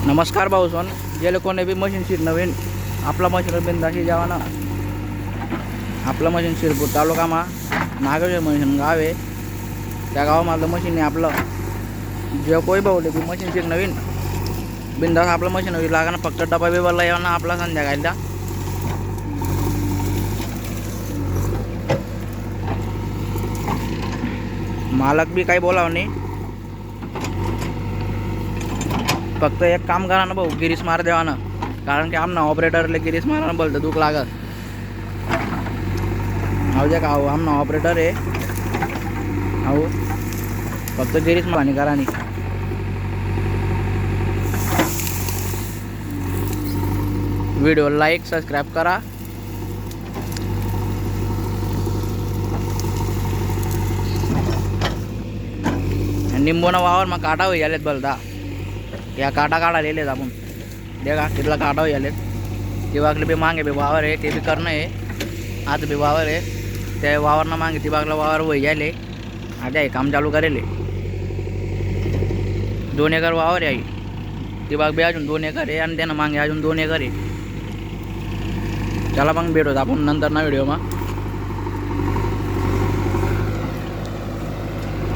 नमस्कार भाऊ सोन गेले कोणी बी मशीन शीट नवीन आपला मशीन बिंदाशी जावा ना। आपलं मशीन शिरपूर तालुकामा नागेश्वर मशीन गाव आहे। त्या गावामधलं मशीन आहे आपलं। जे कोई भाऊले बी मशीन शीट नवीन बिंदास आपलं मशीन होईल लागा ना। फक्त डबा बिबाला यावं ना आपला संध्याकाळला। मालक बी काही बोलावं नाही, फक्त एक काम करा ना भाऊ, गिरीस मार देवा ना। कारण की आमना ऑपरेटरले गिरीस मारा बोलतं दुख लागत। हाऊ जे का आमना ऑपरेटर आहे हाऊ, फक्त गिरीस मारणी करा नाही। व्हिडिओ लाईक सबस्क्राईब करा। निंबूना वावर मग काटा होई आलेत बोलता। या काटा काढा लिहिलेत आपण देखा तिथला काटा होई आलेत। तिबागले बी मागे बी वावर आहे, ते बी करणं आहे। आज बी वावर आहे, ते वावर ना मागे तिबागला वावर होई आले। आता हे काम चालू करेल। 2 एकर वावर आहे। तिबाग बी अजून 2 एकर आहे आणि त्यानं मागे अजून 2 एकर आहे। चला मग भेटूत आपण नंतर ना व्हिडिओ मा।